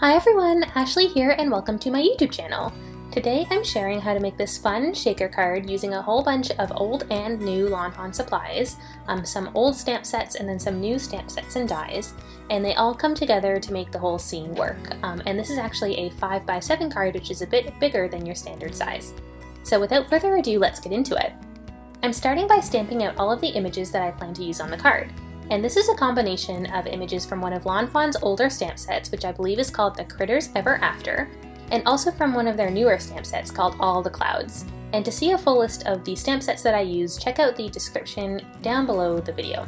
Hi everyone, Ashley here and welcome to my YouTube channel. Today I'm sharing how to make this fun shaker card using a whole bunch of old and new Lawn Fawn supplies, some old stamp sets and then some new stamp sets and dies, and they all come together to make the whole scene work. And this is actually a 5x7 card, which is a bit bigger than your standard size. So without further ado, let's get into it. I'm starting by stamping out all of the images that I plan to use on the card. And this is a combination of images from one of Lawn Fawn's older stamp sets, which I believe is called the Critters Ever After, and also from one of their newer stamp sets called All the Clouds. And to see a full list of the stamp sets that I use, check out the description down below the video.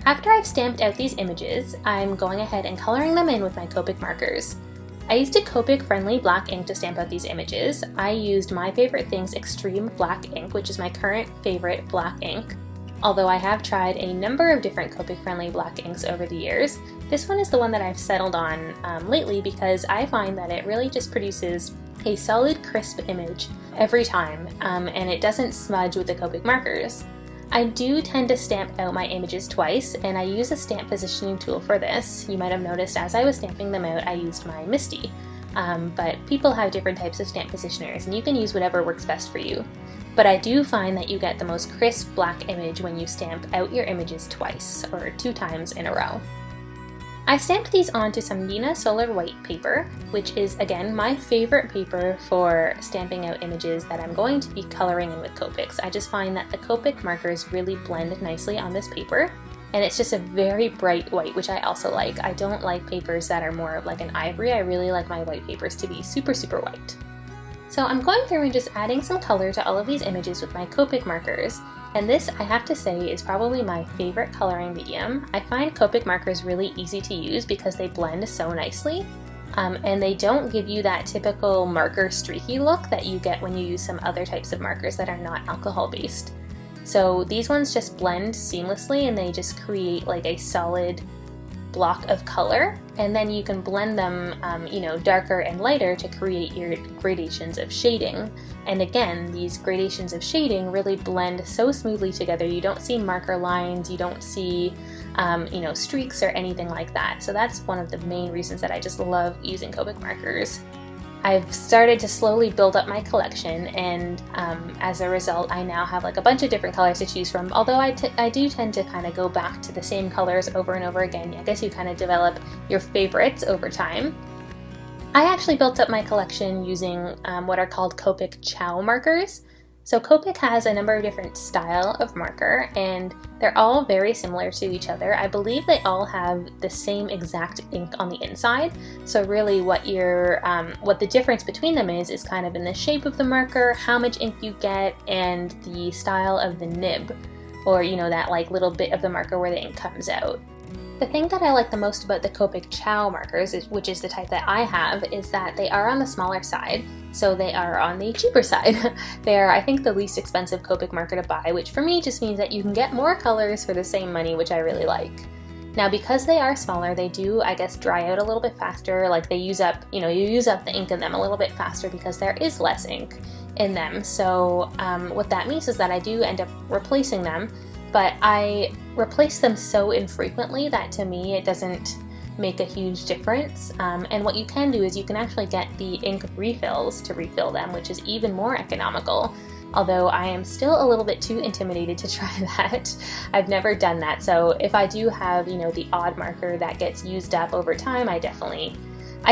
After I've stamped out these images, I'm going ahead and coloring them in with my Copic markers. I used a Copic friendly black ink to stamp out these images. I used My Favorite Things Extreme Black Ink, which is my current favorite black ink. Although I have tried a number of different Copic-friendly black inks over the years, this one is the one that I've settled on lately because I find that it really just produces a solid, crisp image every time, and it doesn't smudge with the Copic markers. I do tend to stamp out my images twice, and I use a stamp positioning tool for this. You might have noticed as I was stamping them out, I used my Misty, but people have different types of stamp positioners, and you can use whatever works best for you. But I do find that you get the most crisp black image when you stamp out your images twice, or 2 times in a row. I stamped these onto some Neenah Solar White paper, which is again my favorite paper for stamping out images that I'm going to be coloring in with Copics. I just find that the Copic markers really blend nicely on this paper, and it's just a very bright white, which I also like. I don't like papers that are more of like an ivory. I really like my white papers to be super, super white. So I'm going through and just adding some color to all of these images with my Copic markers, and this, I have to say, is probably my favorite coloring medium. I find Copic markers really easy to use because they blend so nicely, and they don't give you that typical marker streaky look that you get when you use some other types of markers that are not alcohol based. So these ones just blend seamlessly and they just create like a solid block of color, and then you can blend them darker and lighter to create your gradations of shading. And again, these gradations of shading really blend so smoothly together. You don't see marker lines, you don't see streaks or anything like that. So that's one of the main reasons that I just love using Copic markers. I've started to slowly build up my collection, and as a result I now have like a bunch of different colors to choose from, although I do tend to kind of go back to the same colors over and over again. I guess you kind of develop your favorites over time. I actually built up my collection using what are called Copic Chow markers. So Copic has a number of different style of marker, and they're all very similar to each other. I believe they all have the same exact ink on the inside. So really what the difference between them is kind of in the shape of the marker, how much ink you get, and the style of the nib, or that like little bit of the marker where the ink comes out. The thing that I like the most about the Copic Chow markers, which is the type that I have, is that they are on the smaller side, so they are on the cheaper side. They are, I think, the least expensive Copic marker to buy, which for me just means that you can get more colors for the same money, which I really like. Now, because they are smaller, they do, I guess, dry out a little bit faster. Like they use up, you use up the ink in them a little bit faster because there is less ink in them. So what that means is that I do end up replacing them, but I replace them so infrequently that to me it doesn't make a huge difference. And what you can do is you can actually get the ink refills to refill them, which is even more economical. Although I am still a little bit too intimidated to try that. I've never done that. So if I do have, the odd marker that gets used up over time, I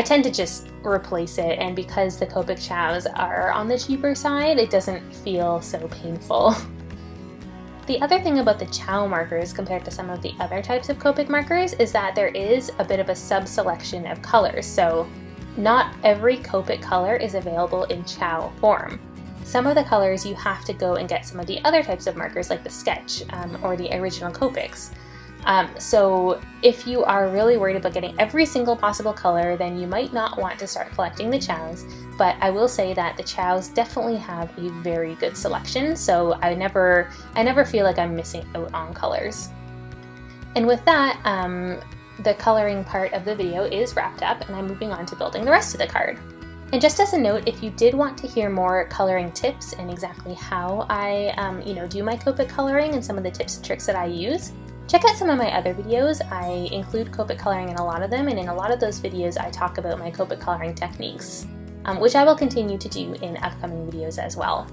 tend to just replace it. And because the Copic Chows are on the cheaper side, it doesn't feel so painful. The other thing about the Chow markers compared to some of the other types of Copic markers is that there is a bit of a sub-selection of colors. So not every Copic color is available in Chow form. Some of the colors you have to go and get some of the other types of markers like the Sketch or the original Copics. So if you are really worried about getting every single possible color, then you might not want to start collecting the Chows, but I will say that the Chows definitely have a very good selection, so I never feel like I'm missing out on colors. And with that, the coloring part of the video is wrapped up, and I'm moving on to building the rest of the card. And just as a note, if you did want to hear more coloring tips and exactly how I do my Copic coloring and some of the tips and tricks that I use, Check out some of my other videos. I include Copic coloring in a lot of them, and in a lot of those videos I talk about my Copic coloring techniques, which I will continue to do in upcoming videos as well.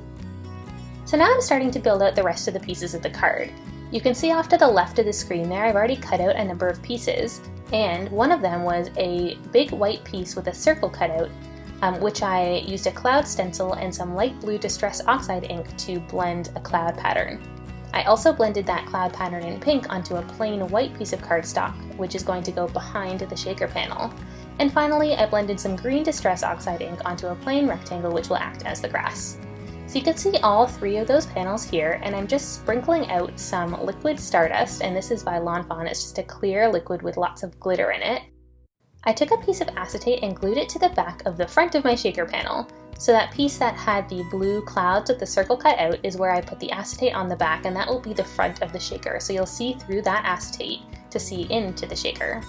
So now I'm starting to build out the rest of the pieces of the card. You can see off to the left of the screen there, I've already cut out a number of pieces, and one of them was a big white piece with a circle cut out, which I used a cloud stencil and some light blue Distress Oxide ink to blend a cloud pattern. I also blended that cloud pattern in pink onto a plain white piece of cardstock, which is going to go behind the shaker panel. And finally, I blended some green Distress Oxide ink onto a plain rectangle which will act as the grass. So you can see all three of those panels here, and I'm just sprinkling out some liquid stardust, and this is by Fawn. It's just a clear liquid with lots of glitter in it. I took a piece of acetate and glued it to the back of the front of my shaker panel. So that piece that had the blue clouds with the circle cut out is where I put the acetate on the back, and that will be the front of the shaker. So you'll see through that acetate to see into the shaker.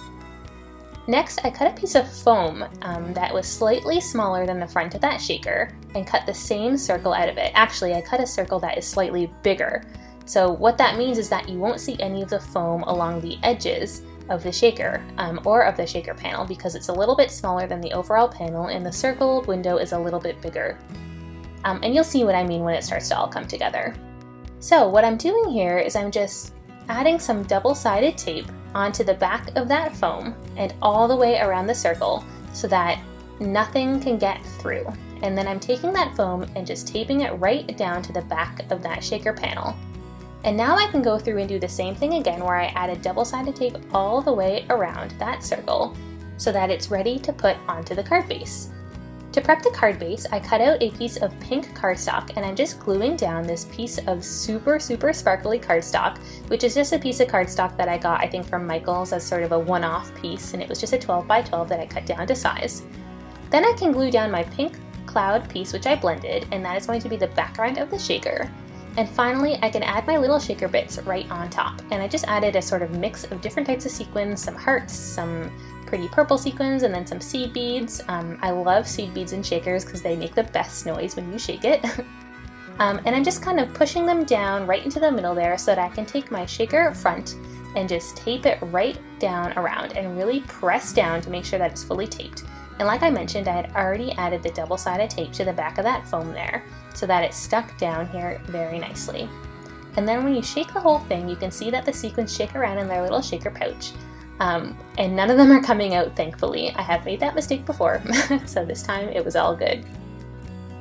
Next, I cut a piece of foam that was slightly smaller than the front of that shaker and cut the same circle out of it. Actually, I cut a circle that is slightly bigger. So what that means is that you won't see any of the foam along the edges of the shaker or of the shaker panel because it's a little bit smaller than the overall panel and the circled window is a little bit bigger. And you'll see what I mean when it starts to all come together. So what I'm doing here is I'm just adding some double-sided tape onto the back of that foam and all the way around the circle so that nothing can get through. And then I'm taking that foam and just taping it right down to the back of that shaker panel. And now I can go through and do the same thing again where I added double-sided tape all the way around that circle so that it's ready to put onto the card base. To prep the card base, I cut out a piece of pink cardstock and I'm just gluing down this piece of super sparkly cardstock, which is just a piece of cardstock that I got I think from Michael's as sort of a one-off piece, and it was just a 12 by 12 that I cut down to size. Then I can glue down my pink cloud piece which I blended, and that is going to be the background of the shaker. And finally, I can add my little shaker bits right on top. And I just added a sort of mix of different types of sequins, some hearts, some pretty purple sequins, and then some seed beads. I love seed beads in shakers because they make the best noise when you shake it. And I'm just kind of pushing them down right into the middle there so that I can take my shaker front and just tape it right down around and really press down to make sure that it's fully taped. And like I mentioned, I had already added the double-sided tape to the back of that foam there so that it's stuck down here very nicely. And then when you shake the whole thing, you can see that the sequins shake around in their little shaker pouch. And none of them are coming out, thankfully. I have made that mistake before, so this time it was all good.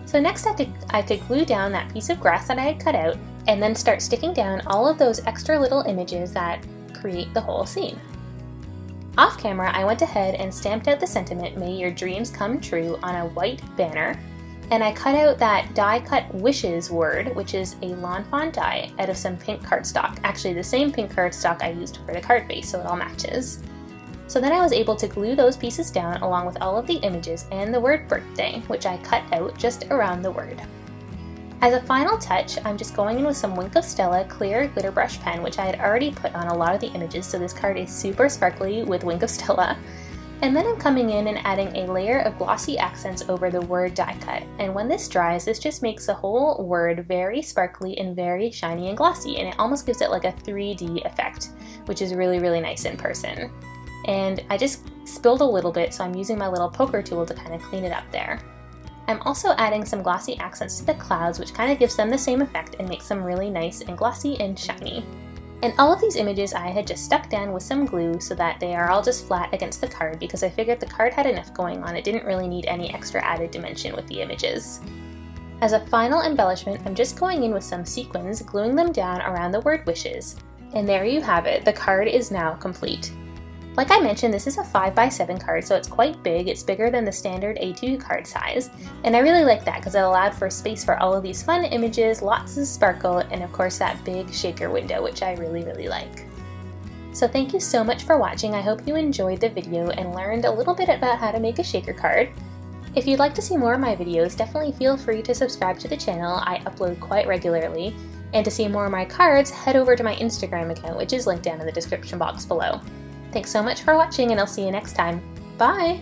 So next I could glue down that piece of grass that I had cut out and then start sticking down all of those extra little images that create the whole scene. Off camera, I went ahead and stamped out the sentiment, "May your dreams come true," on a white banner, and I cut out that die cut wishes word, which is a Fawn die, out of some pink cardstock. Actually, the same pink cardstock I used for the card base, so it all matches. So then I was able to glue those pieces down along with all of the images and the word birthday, which I cut out just around the word. As a final touch, I'm just going in with some Wink of Stella clear glitter brush pen, which I had already put on a lot of the images, so this card is super sparkly with Wink of Stella. And then I'm coming in and adding a layer of glossy accents over the word die cut. And when this dries, this just makes the whole word very sparkly and very shiny and glossy, and it almost gives it like a 3D effect, which is really nice in person. And I just spilled a little bit, so I'm using my little poker tool to kind of clean it up there. I'm also adding some glossy accents to the clouds, which kind of gives them the same effect and makes them really nice and glossy and shiny. And all of these images I had just stuck down with some glue so that they are all just flat against the card because I figured the card had enough going on. It didn't really need any extra added dimension with the images. As a final embellishment, I'm just going in with some sequins, gluing them down around the word wishes. And there you have it, the card is now complete. Like I mentioned, this is a 5x7 card, so it's quite big. It's bigger than the standard A2 card size, and I really like that because it allowed for space for all of these fun images, lots of sparkle, and of course that big shaker window, which I really like. So thank you so much for watching. I hope you enjoyed the video and learned a little bit about how to make a shaker card. If you'd like to see more of my videos, definitely feel free to subscribe to the channel. I upload quite regularly. And to see more of my cards, head over to my Instagram account, which is linked down in the description box below. Thanks so much for watching, and I'll see you next time. Bye!